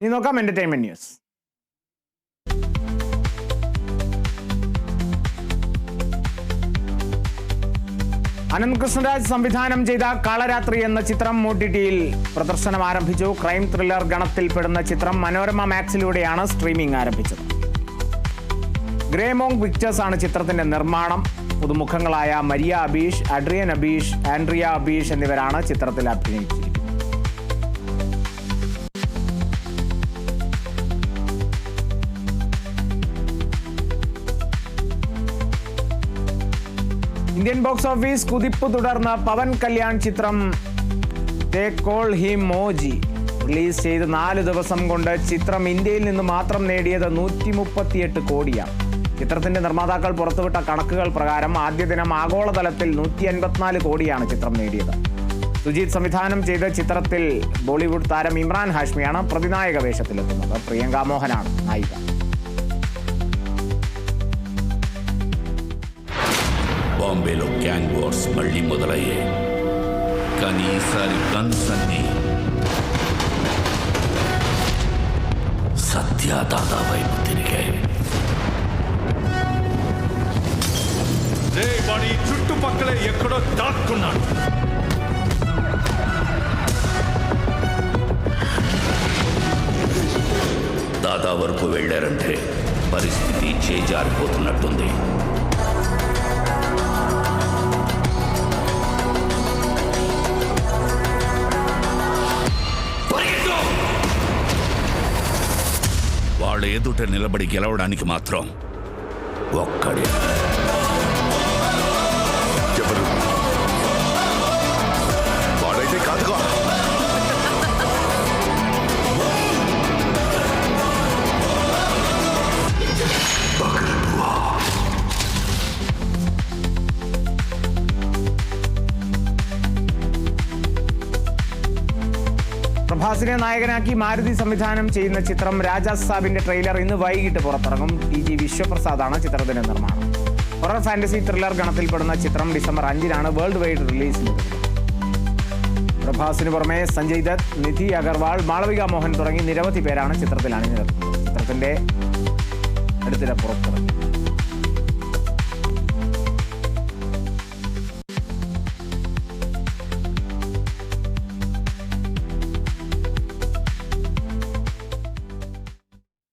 ഇനി നോക്കാം entertainment news. Anant Krishnaraj സംവിധാനം ചെയ്ത കാളരാത്രി എന്ന ചിത്രം OTT-യിൽ പ്രദർശനം ആരംഭിച്ചു. ക്രൈം ത്രില്ലർ ഗണത്തിൽപ്പെടുന്ന ചിത്രം മനോരമ മാക്സിലൂടെയാണ് സ്ട്രീമിംഗ് ആരംഭിച്ചത്. ഗ്രേമോങ് പിക്ചേഴ്സ് ആണ് ചിത്രത്തിന്റെ നിർമ്മാണം. പുതുമുഖങ്ങളായ Maria Abeesh, Adrian Abeesh, Andrea Abeesh എന്നിവരാണ് ചിത്രത്തിൽ അഭിനയിച്ചിരിക്കുന്നത്. ഇന്ത്യൻ ബോക്സ് ഓഫീസ് കുതിപ്പ് തുടർന്ന് പവൻ കല്യാൺ ചിത്രം ദേ കോൾ ഹിം മോജി റിലീസ് ചെയ്ത് 4 ദിവസം കൊണ്ട് ചിത്രം ഇന്ത്യയിൽ നിന്ന് മാത്രം നേടിയത് 138 കോടിയാണ്. ചിത്രത്തിന്റെ നിർമ്മാതാക്കൾ പുറത്തുവിട്ട കണക്കുകൾ പ്രകാരം ആദ്യ ദിനം ആഗോളതലത്തിൽ 154 കോടിയാണ് ചിത്രം നേടിയത്. സുജീത് സംവിധാനം ചെയ്ത ചിത്രത്തിൽ ബോളിവുഡ് താരം ഇമ്രാൻ ഹാഷ്മിയാണ് പ്രതിനായക വേഷത്തിലെത്തുന്നത്. പ്രിയങ്ക മോഹനാണ് നായിക. బాంబేలో గ్యాంగ్ వార్స్ మళ్లీ మొదలయ్యాయి. కానీ ఈసారి గన్స్ అన్ని సత్యాదాదా వైపు తిరిగాయి. వాడి చుట్టుపక్కలే ఎక్కడో దాక్కున్నాడు. దాదా వరకు వెళ్ళారంటే పరిస్థితి చేజారిపోతున్నట్టుంది. వాళ్ళ ఎదుట నిలబడి గెలవడానికి మాత్రం ఒక్కడే. ఎవరు? వాడైతే కాదుగా. പ്രഭാസിനെ നായകനാക്കി മാരുതി സംവിധാനം ചെയ്യുന്ന ചിത്രം രാജാ സാബിന്റെ ട്രെയിലർ ഇന്ന് വൈകിട്ട് പുറത്തിറങ്ങും. TG വിശ്വപ്രസാദാണ് ചിത്രത്തിന്റെ നിർമ്മാണം. ഹൊറർ ഫാന്റസി ത്രില്ലർ ഗണത്തിൽപ്പെടുന്ന ചിത്രം ഡിസംബർ 5-നാണ് വേൾഡ് വൈഡ് റിലീസ് ചെയ്തത്. പ്രഭാസിന് പുറമെ സഞ്ജയ് ദത്ത്, നിധി അഗർവാൾ, മാളവിക മോഹൻ തുടങ്ങി നിരവധി പേരാണ് ചിത്രത്തിൽ അണിനിരക്കുന്നത്. ചിത്രത്തിന്റെ അടുത്തിടെ പുറത്തിറങ്ങി.